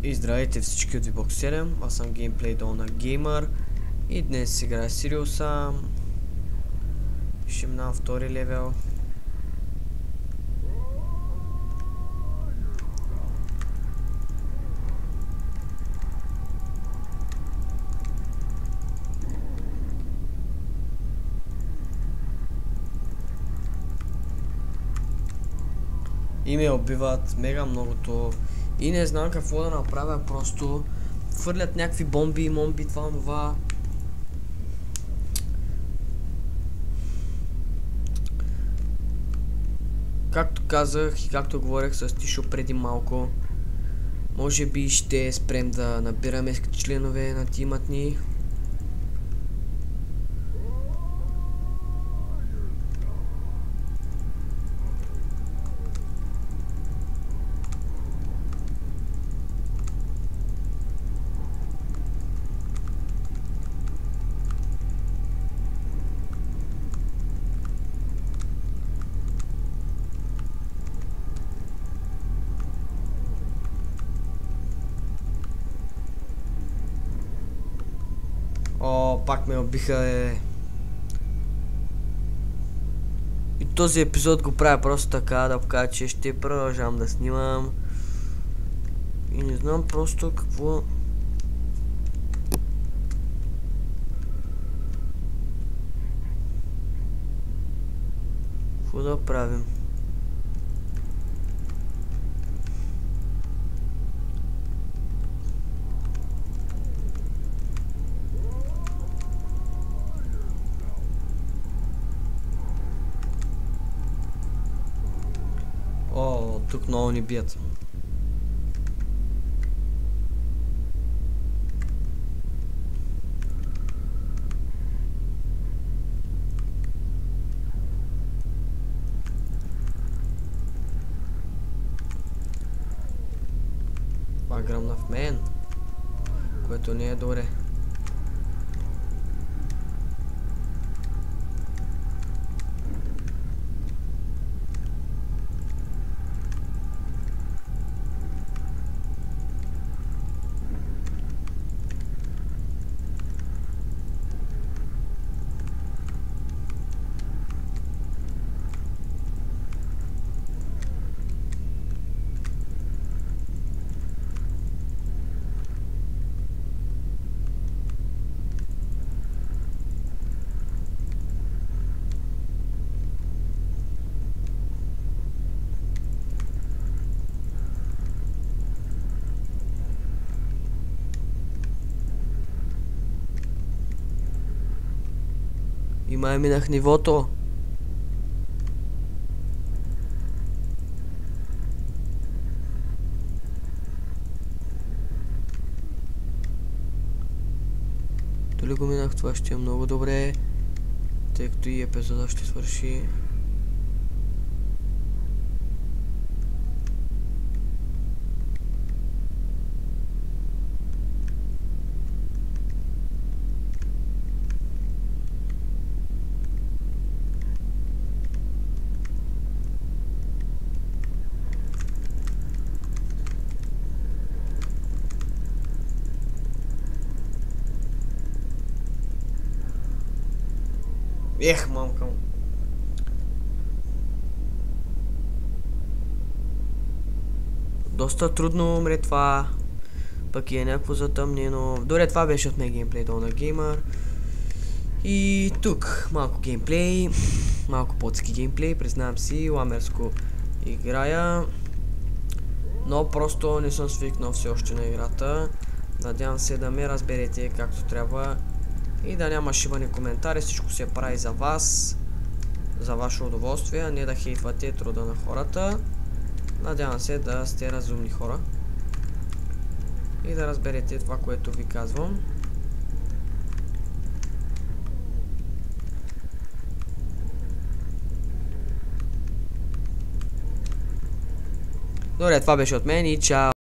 И здравейте всички от VBOX 7, аз съм геймплей Дона Геймър и днес играя Сириуса. Ще минавам втори левел. И ме убиват мега многото и не знам какво да направя, просто хвърлят някакви бомби, това. Както казах и както говорех с Тишо преди малко, може би ще спрем да набираме членове на тимът ни. О, пак ме убиха, И този епизод го правя просто така, да покажа, че ще продължавам да снимам. И не знам просто какво... Какво да правим? О, тук много ни бият. Това гръмна в мен, което не е добре. И май минах нивото. Дали го минах, това ще е много добре, тъй като и епизода ще свърши. Ех, мамка му. Доста трудно умре това. Пък е някакво затъмнено. Добре, това беше от мен геймплей Дона Геймър. И тук малко геймплей. Малко подски геймплей, признавам си. Ламерско играя. Но просто не съм свикнал все още на играта. Надявам се да ме разберете както трябва. И да няма шибани коментари, всичко се прави за вас, за ваше удоволствие, а не да хейтвате труда на хората. Надявам се да сте разумни хора и да разберете това, което ви казвам. Добре, това беше от мен и чао!